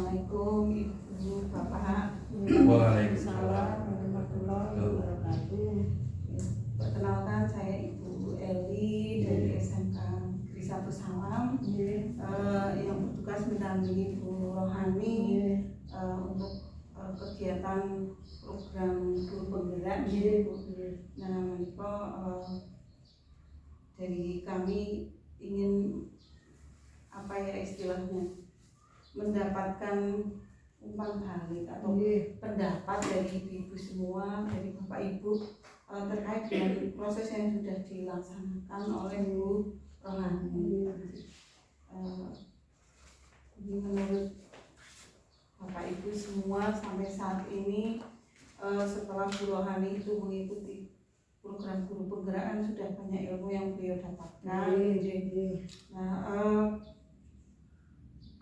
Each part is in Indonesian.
Assalamualaikum Ibu Bapak. Waalaikumsalam warahmatullahi wabarakatuh. Perkenalkan saya Ibu Eli dari SMK Negeri 1 Salam yang bertugas mendampingi Bu Rohani untuk kegiatan program guru penggerak. Nah, dari kami ingin istilahnya mendapatkan umpan balik atau pendapat dari ibu-ibu semua, dari bapak ibu terkait dengan proses yang sudah dilaksanakan oleh Bu Rohani. Menurut bapak ibu semua sampai saat ini setelah Bu Rohani itu mengikuti program guru penggerak sudah banyak ilmu yang beliau dapatkan. Nah,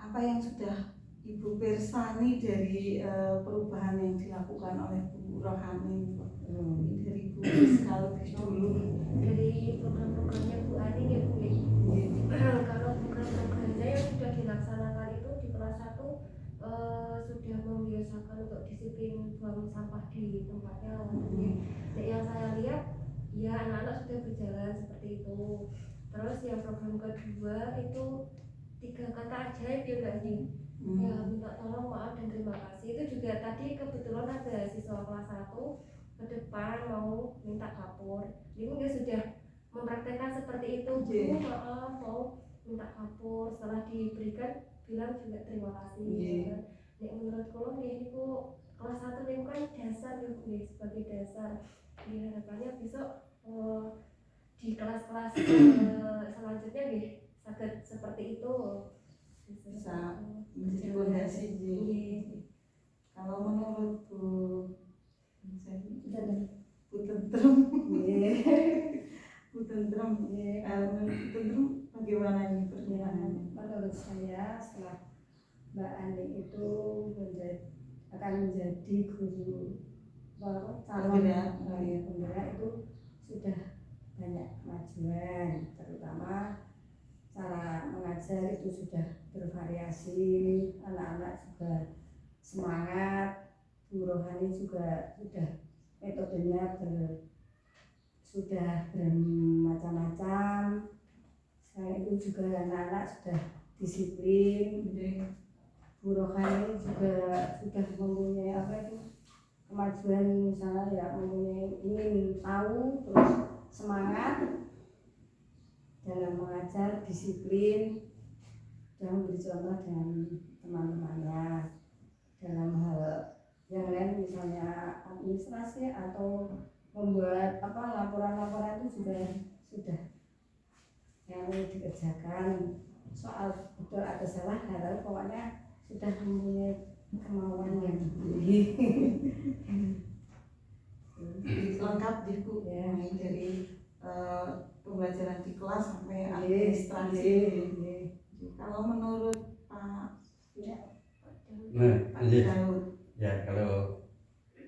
apa yang sudah Ibu persani dari perubahan yang dilakukan oleh Bu Rohani? Dari Bu Rizka lebih dulu. Dari program-programnya Bu Ani ya Bu. Kalau program-programnya yang sudah dilaksanakan itu di kelas 1 sudah membiasakan untuk disiplin buang sampah di tempatnya. Yang saya lihat ya anak-anak sudah berjalan seperti itu. Terus yang program kedua itu 3 kata ajaib ya Mbak Ning. Ya minta tolong, maaf dan terima kasih. Itu juga tadi kebetulan ada siswa kelas 1 ke depan mau minta kapur. Ibu sudah mempraktekkan seperti itu. Bu, maaf mau minta kapur. Setelah diberikan bilang juga terima kasih. Ya, menurut kolom ya ibu kelas 1 ini kan dasar ya Bu, sebagai dasar. Ya, harapannya besok di kelas-kelas selanjutnya ya sangat seperti itu bisa menjadi fondasi. Kalau menurut Bu Tentrem, Bu Tentrem bagaimana ini perjalanannya? Menurut saya setelah Mbak Ani itu akan menjadi guru calon penggerak itu sudah banyak kemajuan, terutama cara mengajar itu sudah bervariasi, anak-anak juga semangat, Bu Rohani juga sudah metodenya sudah bermacam-macam. Selain itu juga anak-anak sudah disiplin. Bu Rohani juga sudah mempunyai kemajuan, misalnya ya mempunyai ingin tahu, terus semangat dalam mengajar, disiplin, dan memberi contoh dengan teman-temannya dalam hal yang lain, misalnya administrasi atau membuat laporan-laporan itu juga sudah yang dikerjakan. Soal betul atau salah, pokoknya sudah mempunyai kemauan yang tinggi. Lengkap di Bu ya, dari pembelajaran di kelas sampai administrasi. Kalau menurut Pak Daud, ya kalau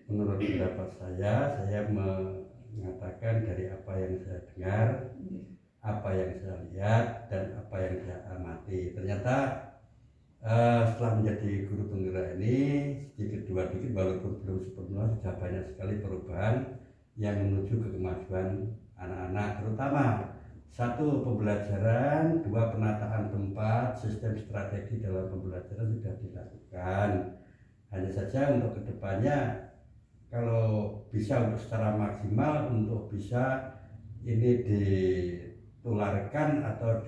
menurut pendapat saya mengatakan dari apa yang saya dengar, apa yang saya lihat, dan apa yang saya amati. Ternyata setelah menjadi guru penggerak ini sedikit dua dikit, walaupun belum sempurna, sudah banyak sekali perubahan yang menuju ke kemajuan anak-anak, terutama 1 pembelajaran, 2 penataan tempat, sistem strategi dalam pembelajaran sudah dilakukan. Hanya saja untuk kedepannya kalau bisa untuk secara maksimal untuk bisa ini ditularkan atau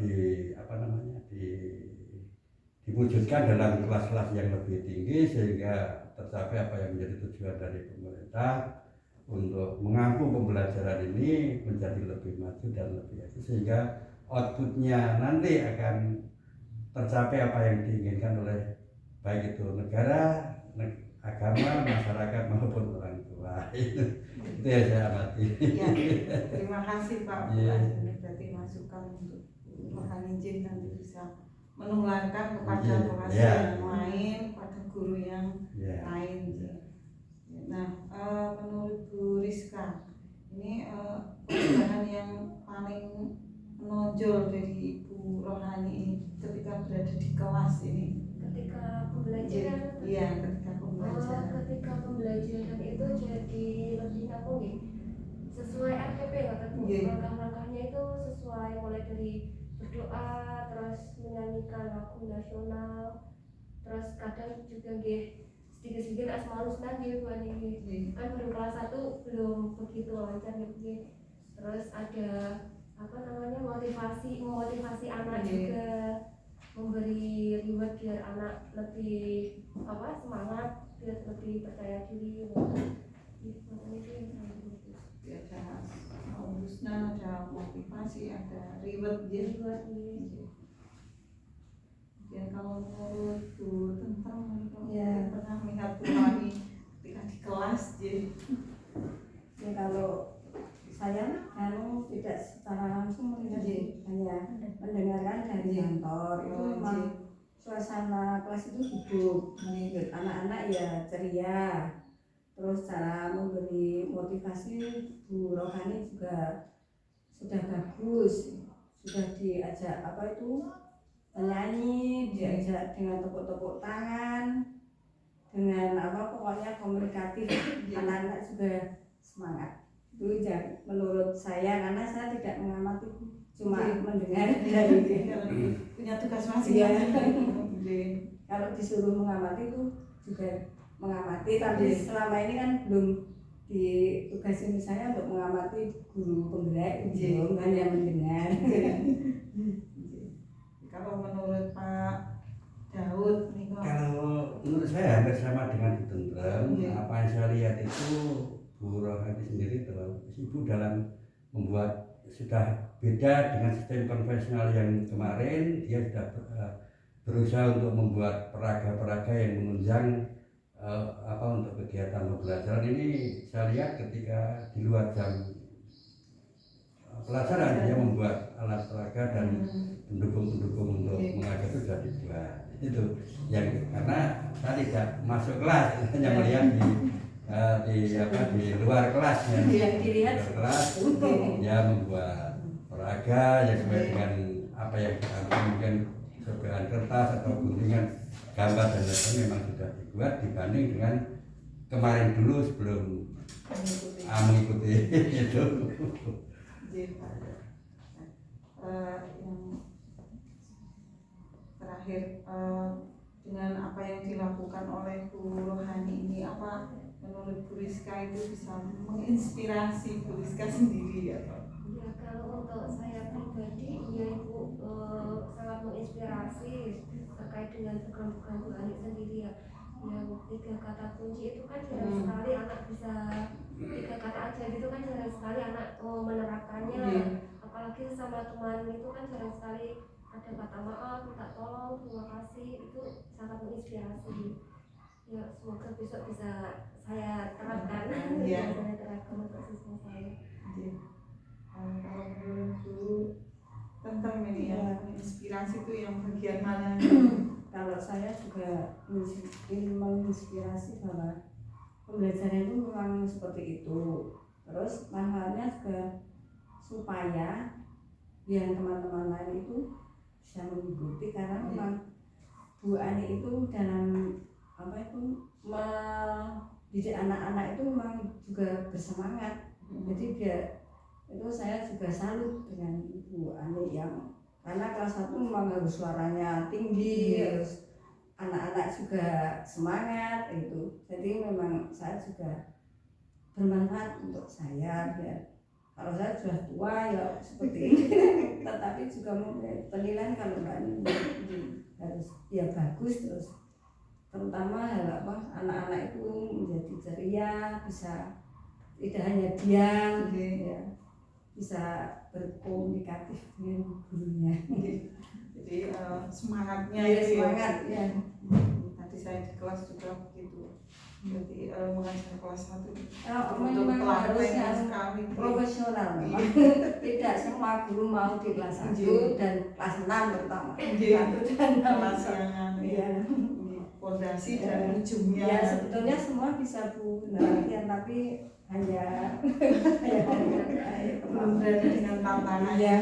diwujudkan dalam kelas-kelas yang lebih tinggi sehingga tercapai apa yang menjadi tujuan dari pemerintah untuk mengampu pembelajaran ini menjadi lebih maju dan lebih efisien, sehingga outputnya nanti akan tercapai apa yang diinginkan oleh baik itu negara, agama, masyarakat maupun orang tua. Itu yang saya amati. Ya, terima kasih Pak. Berarti masukan untuk Rohani Jin nanti bisa menularkan kepada kelas yang lain, pada guru yang lain. Nah, menurut Bu Rizka, ini perubahan yang paling menonjol dari Bu Rohani ini ketika berada di kelas ini? Ketika Bu pembelajaran. Iya, ketika pembelajaran. Ketika pembelajaran itu jadi lebih apa nih? Sesuai RPP kata Bu. Iya. Langkah-langkahnya itu sesuai mulai dari berdoa, terus menyanyikan lagu nasional, terus kadang juga nggih sedikit-sedikit asmaul husna nggih Bu Ani nggih. Iya. Kan baru kelas 1 belum begitu lancar nggih. Terus ada apa namanya memotivasi anak Iya. juga, memberi reward biar anak lebih apa semangat, biar lebih percaya diri. Itu yang saya butuh. Ada husna, ada motivasi, ada reward jadi. Reward ini. Dan kalau menurut Bu tentang Ya. pernah melihat Bu Ani ketika di kelas jadi Ya kalau saya tidak secara langsung melihat, Iya. hanya mendengarkan dari Iya. kantor itu Oh, memang iya. suasana kelas itu hidup, anak-anak ya ceria, terus cara memberi motivasi Bu Rohani juga sudah bagus, sudah diajak apa itu menyanyi, diajak dengan tepuk-tepuk tangan, dengan apa pokoknya komunikatif, anak-anak juga semangat. Itu ya, menurut saya, karena saya tidak mengamati, cuma Iya. mendengar dari punya tugas masing-masing. Iya. kalau disuruh mengamati itu juga mengamati, tapi Iya. selama ini kan belum ditugasin saya untuk mengamati guru penggerak, Iya. belum, hanya mendengar. Kalau menurut Pak Daud nih kok Kalau menurut saya hampir sama dengan Bu Tentrem. Iya. Apa yang saya lihat itu Bu Rohani sendiri terlalu sibuk dalam membuat, sudah beda dengan sistem konvensional yang kemarin. Dia sudah berusaha untuk membuat peraga-peraga yang menunjang untuk kegiatan pembelajaran ini. Saya lihat ketika di luar jam pelajaran dia membuat alat peraga dan pendukung-pendukung untuk mengajar itu sudah dibuat. Itu yang karena saya tidak masuk kelas, hanya melihat di luar kelas ya. Yang dilihat Di luar kelas dia membuat peraga yang sesuai dengan apa yang kita mungkin sebagian kertas atau guntingan gambar dan lain-lain memang sudah dibuat dibanding dengan kemarin dulu sebelum mengikuti itu. Yang terakhir dengan apa yang dilakukan oleh Bu Rohani ini, apa menurut Bu Rizka itu bisa menginspirasi Bu Rizka sendiri ya Pak? Ya kalau untuk saya pribadi ya Ibu sangat menginspirasi terkait dengan program-program Bu Ani sendiri ya. Yang 3 kata kunci itu kan jarang sekali anak bisa 3 kata aja gitu kan, jarang sekali anak menerapkannya. Apalagi sama teman itu kan jarang sekali ada kata maaf, minta tolong, terima kasih, itu sangat menginspirasi. Ya semoga besok bisa saya terapkan. Iya. Saya terapkan untuk siswa saya. Kalau menurut Bu tentang ini ya, inspirasi itu yang bagian mana? Kalau saya juga ingin menginspirasi bahwa pembelajaran itu memang seperti itu. Terus manfaatnya juga supaya biar teman-teman lain itu bisa mengikuti, karena memang Bu Ani itu dalam apa itu mendidik anak-anak itu memang juga bersemangat. Jadi biar itu saya juga salut dengan Bu Ani yang karena kelas 1 memang harus suaranya tinggi, harus anak-anak juga semangat itu. Jadi memang saya juga bermanfaat untuk saya, biar kalau saya sudah tua ya seperti ini tetapi juga penilaian kalau harus ya bagus, terus terutama hal anak-anak itu menjadi ceria, bisa tidak hanya diam, ya, bisa berkomunikatif dengan gurunya. Jadi semangatnya Ya, itu semangat ya. Tadi saya di kelas juga begitu. Jadi mengajar kelas 1 Memang harus yang sekali profesional memang. Tidak semua guru mau di kelas 1 dan kelas 6 terutama. 1 dan 6 kelas yang iya. fondasi dan ujungnya. Ya sebetulnya semua bisa Bu penelitian, tapi hanya belum berani dengan tantangannya.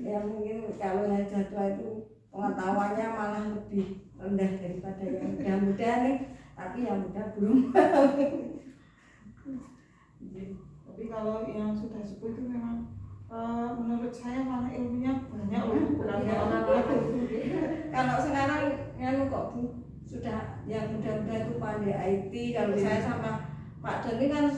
ya mungkin kalau yang jadwal itu pengetahuannya malah lebih rendah daripada yang muda-muda nih, tapi yang muda belum mau. Tapi kalau yang sudah sepuh itu memang menurut saya malah ilmunya banyak loh, bukan Iya, malah Kalau sekarang yang kok Bu, sudah yang muda-muda itu pandai IT. Kalau saya sama Pak Doni kan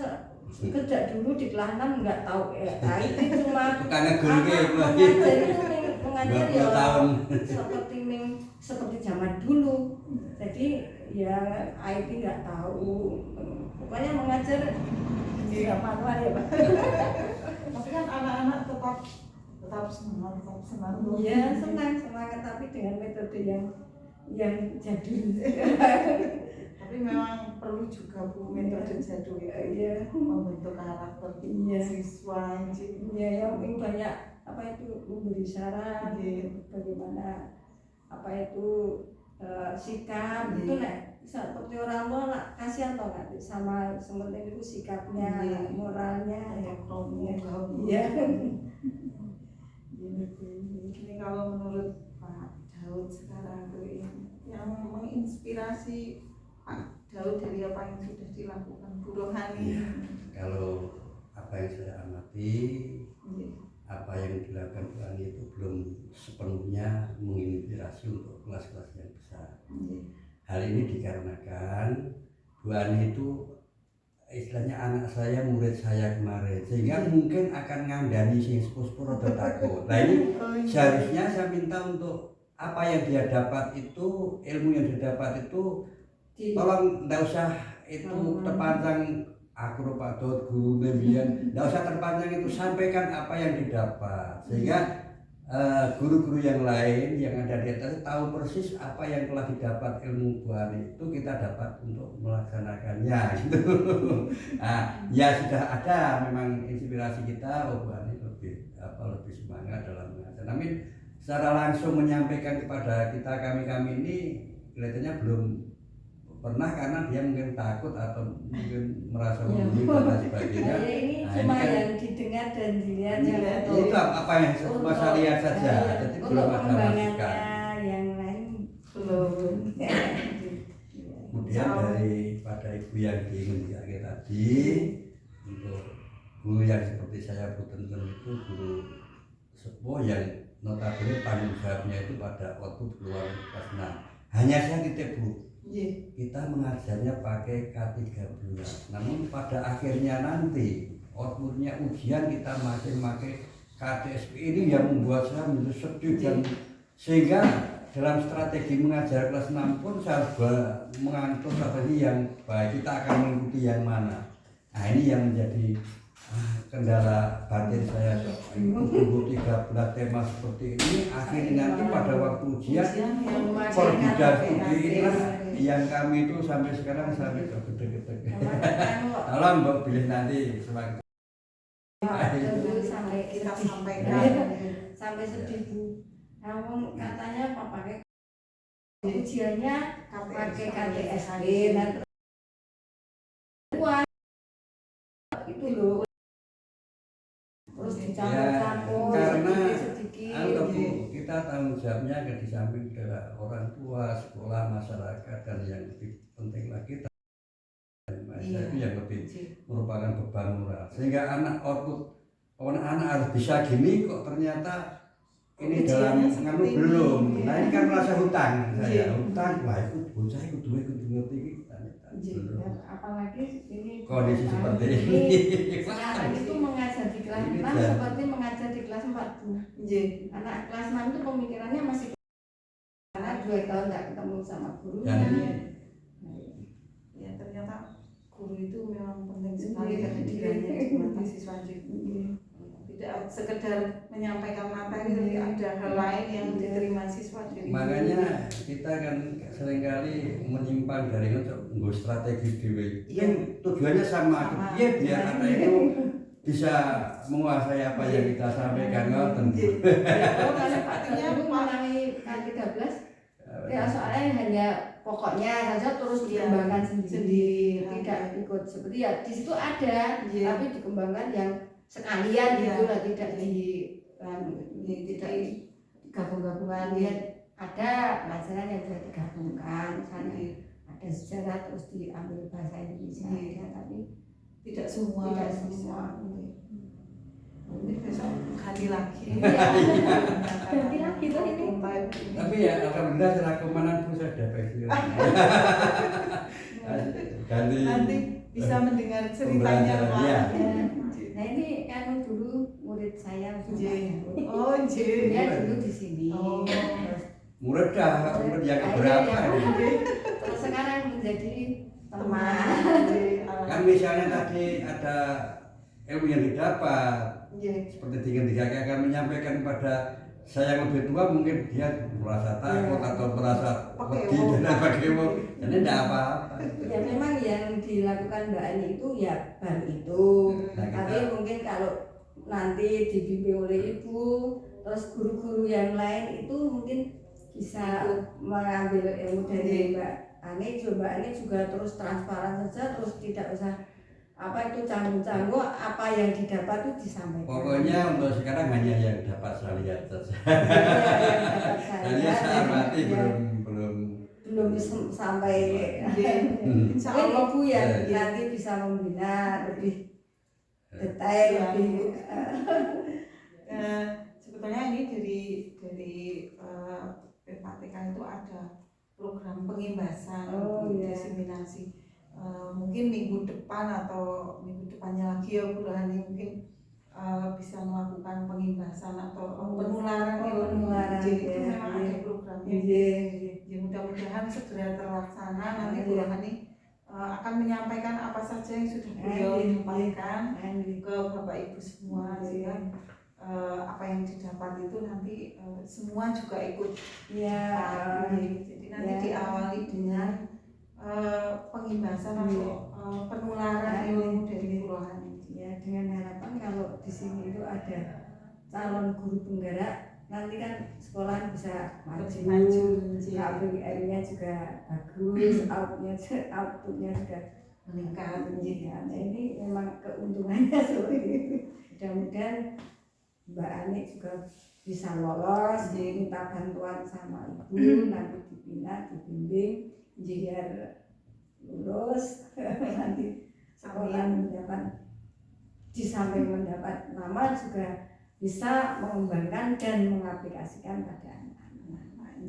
kerja dulu di kelas 6 nggak tahu IT, cuma tukang ngegulke mengajar itu mengajar 20 ya tahun. seperti zaman dulu. Jadi ya IT nggak tahu, pokoknya mengajar tidak manual ya Pak. tapi kan anak-anak tetap senang loh. Iya senang semangat, tapi dengan metode yang jadul. Tapi memang perlu juga Bu metode jadul itu Iya. membentuk karakter Iya. siswa. Iya, yang banyak apa itu memberi saran, Iya. bagaimana apa itu sikap Iya. itu nek seperti orang tua nak kasihan toh nanti sama sementing itu sikapnya, Iya. moralnya, Kayak promo iya. bagus. Iya. Ini kalau menurut Pak Daud sekarang tuh yang menginspirasi Pak Daud dari apa yang sudah dilakukan Bu Rohani. Iya. Kalau apa yang saya amati, Iya. apa yang dilakukan Bu Ani itu belum sepenuhnya menginspirasi untuk kelas-kelas yang besar. Iya. Hal ini dikarenakan Bu Ani itu istilahnya anak saya, murid saya kemarin, sehingga mungkin akan ngandani sing sepuh-sepuh rada takut. Nah ini seharusnya saya minta untuk apa yang dia dapat itu, ilmu yang dia dapat itu, tolong nggak usah itu terpanjang aku Pak Dot guru Nebian, nggak usah terpanjang itu, sampaikan apa yang didapat sehingga guru-guru yang lain yang ada di atas tahu persis apa yang telah didapat ilmu Bu Ani itu kita dapat untuk melaksanakannya gitu. Nah, ya sudah ada memang inspirasi kita, Bu Ani lebih semangat dalam mengajar. Namun secara langsung menyampaikan kepada kita kami ini kelihatannya belum pernah, karena dia mungkin takut atau mungkin merasa membuli dan sebagainya. Nah, ini Nah, cuma ini kan, yang didengar dan dilihat itu apa yang cuma saya lihat saja, jadi untuk belum ada pengembangannya masukan. yang lain Belum. Kemudian daripada ibu yang diingatkan tadi, untuk guru yang seperti saya Bu Tenten itu guru sepuh yang notabene tanggung jawabnya itu pada waktu keluar kelas 6. Hanya saya titip Bu, kita mengajarnya pakai K13, namun pada akhirnya nanti outputnya ujian kita masih pakai KTSP. Ini yang membuat saya menjadi sedih, dan sehingga dalam strategi mengajar kelas 6 pun saya mengatur strategi yang baik, kita akan mengikuti yang mana. Nah ini yang menjadi kendala batin saya, ikut 13 tema seperti ini, akhirnya nanti pada waktu ujian koordinasi inilah yang kami itu sampai sekarang sampai tergedek-gedek. Tolong Mbak pilih nanti semakin sampai Kita sedih. sampaikan. Sampai sedih Bu. Kamu katanya apa pakai ujiannya pakai KTSP, dan itu loh terus dicampur-campur karena sedikit. kita tanggung jawabnya ke di samping ke orang tua, sekolah, masyarakat, dan yang lebih penting lagi itu yang lebih merupakan beban moral, sehingga anak anak harus bisa gini kok ternyata ini dalam nganu belum. Nah ini kan merasa hutang saya, hutang wah itu bocah itu ngerti Apalagi ini kondisi seperti ini. sekarang itu mengajar di kelas 6 seperti mengajar di kelas 4 Bu. Anak kelas 6 itu pemikirannya masih karena 2 tahun nggak ketemu sama gurunya. Ya ternyata guru itu memang penting sekali kehadirannya di mata siswa juga. Tidak sekedar menyampaikan materi, tapi ada hal lain yang diterima siswa dari makanya kita kan seringkali menyimpang dari untuk nggak strategi dewi. Yang tujuannya sama. Dia biar anak itu bisa menguasai apa yang kita sampaikan. Tentu. Kalau Pak Tengah mengulangi K13 ya soalnya hanya pokoknya saja terus dikembangkan sendiri, tidak ikut seperti ya di situ ada, tapi dikembangkan yang sekalian gitu lah, tidak tidak gabung-gabungan. Dia ada pelajaran yang bisa digabungkan, misalnya ada sejarah terus diambil bahasa Indonesia, ya, tapi tidak semua tidak bisa. semua. Nanti besok ganti lagi. Ganti lagi tuh ini. Tapi ya alhamdulillah setelah komandanku saya sudah pensiun. Ganti. Nanti bisa mendengar ceritanya Pak. Iya. Nah ini kan dulu murid saya J. Pak. Oh, J. Dia dulu di sini. Oh. Terus Murid dah, murid yang keberapa ini? terus sekarang menjadi Teman. teman. Kan misalnya tadi ada ilmu yang didapat, seperti tiga akan menyampaikan pada saya yang lebih tua, mungkin dia merasa takut atau merasa pedih dan bagaimana, jadi tidak apa-apa. Ya memang yang dilakukan Mbak Ani itu ya baru itu. Nah, Tapi mungkin kalau nanti dibimbing oleh ibu, terus guru-guru yang lain itu mungkin bisa mengambil ilmu dari Mbak Ani. Mbak Ani juga terus transparan saja, terus tidak usah apa itu canggung-canggung, apa yang didapat itu disampaikan. Pokoknya untuk sekarang hanya yang dapat saya lihat saja. Hanya Yang saya amati ya, belum sampai. Insya Mungkin Allah ibu yang Ya. nanti bisa membina lebih detail, Ya. lebih Sebetulnya ini dari PPATK itu ada program pengimbasan, Oh, iya. diseminasi. Mungkin minggu depan atau minggu depannya lagi ya Bu Rohani mungkin bisa melakukan pengimbasan atau penularan ilmu. penularan, Jadi itu ya, memang iya. ada programnya. Iya. Ya mudah-mudahan segera terlaksana. Nanti Iya. Bu Rohani akan menyampaikan apa saja yang sudah beliau Iya. sampaikan Iya. ke Bapak Ibu semua sehingga apa yang didapat itu nanti semua juga ikut. Iya. Jadi nanti Ya. diawali dengan pengimbasan atau penularan ilmu dari Bu Rohani. Ya, dengan harapan kalau di sini itu ada calon guru penggerak, nanti kan sekolah bisa maju, KPM-nya juga bagus, outputnya juga Meningkat. Ya, nah ini memang keuntungannya seperti itu. Mudah-mudahan Mbak Ani juga bisa lolos, minta bantuan sama ibu, nanti dibina, dibimbing, biar lulus, nanti sekolah mendapat, di samping mendapat nama juga bisa mengembangkan dan mengaplikasikan pada anak-anak.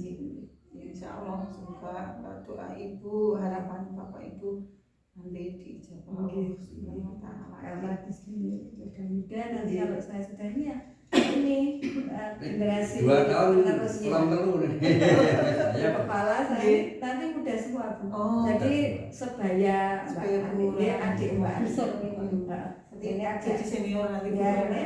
Insya Allah semoga doa ibu, harapan Bapak Ibu nanti diijabah Allah Subhanahu wa Ta'ala. Karena di sini mudah-mudahan nanti kalau saya sudah ini generasi 2 tahun penerusnya. pulang telur. Ya, Kepala saya nanti mudah semua Bu. Oh, Jadi sebaya Mbak Sebaya Ani, Bu. dia adik Mbak Ani. Ini jadi agak senior nanti Bu. ya, ya.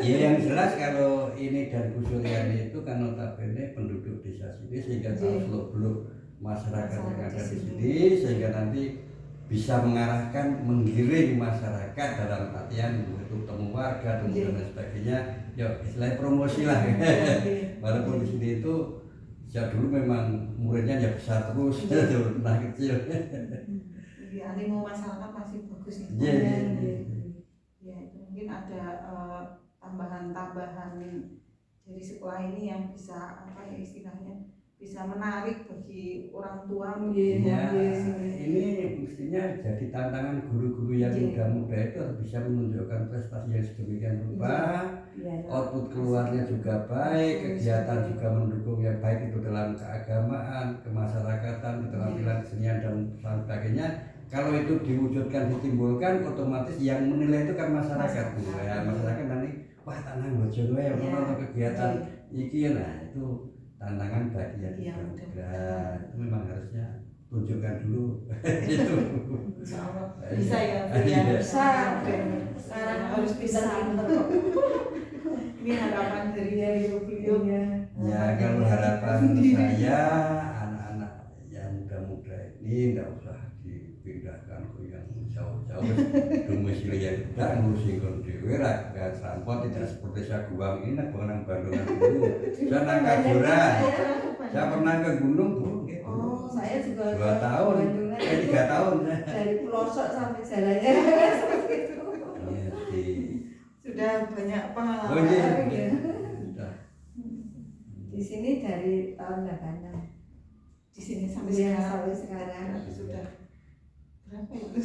Ya yang jelas kalau ini dan Bu Suryani itu kan notabene penduduk desa sini sehingga tahu seluk-beluk masyarakat yang ada di sini sehingga nanti bisa mengarahkan, menggiring masyarakat dalam artian itu temu warga, temu dan sebagainya. Ya istilahnya promosi lah. Walaupun di sini itu sejak dulu memang muridnya ya besar terus, pernah kecil. Jadi animo masyarakat masih bagus ya. Ya itu mungkin ada tambahan-tambahan dari sekolah ini yang bisa apa ya istilahnya bisa menarik bagi orang tua. Ya, ini mestinya jadi tantangan guru-guru yang muda-muda itu harus bisa menunjukkan prestasi yang sedemikian rupa, output keluarnya juga baik, kegiatan juga mendukung yang baik itu dalam keagamaan, kemasyarakatan, keterampilan kesenian dan sebagainya. Kalau itu diwujudkan, ditimbulkan, otomatis yang menilai itu kan masyarakat. Ya, masyarakat nanti wah tanang bojo ya untuk kegiatan iki, nah itu tantangan bagi yang muda. Itu memang harusnya tunjukkan dulu itu. Insya Allah bisa ya. Bisa. Sekarang harus bisa. Ini harapan dari beliau. Ya kalau harapan saya anak-anak yang muda-muda ini tidak usah dipindahkan ke yang jauh-jauh domisili yang tidak ngurusi kon dhewe ra sampot tidak seperti saya guang ini orang Bandungan dulu. Saya nang Kajura. Saya pernah ke gunung Bu. Oh, saya juga 2 tahun. 3 tahun. Dari pelosok sampai jalannya seperti itu. Sudah banyak pengalaman. Oh iya. Sudah. Di Di sini dari tahun 86. Di sini sampai Iya, sekarang. sampai sekarang. Berarti sudah berapa itu?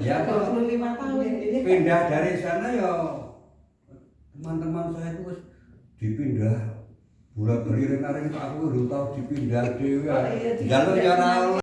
Ya, kalau 25 tahun. Jadi pindah dari sana ya teman-teman saya itu wis dipindah bulat beli ring-ring aku udah tahu dipindah dewe. Oh, iya, Jalur ya ora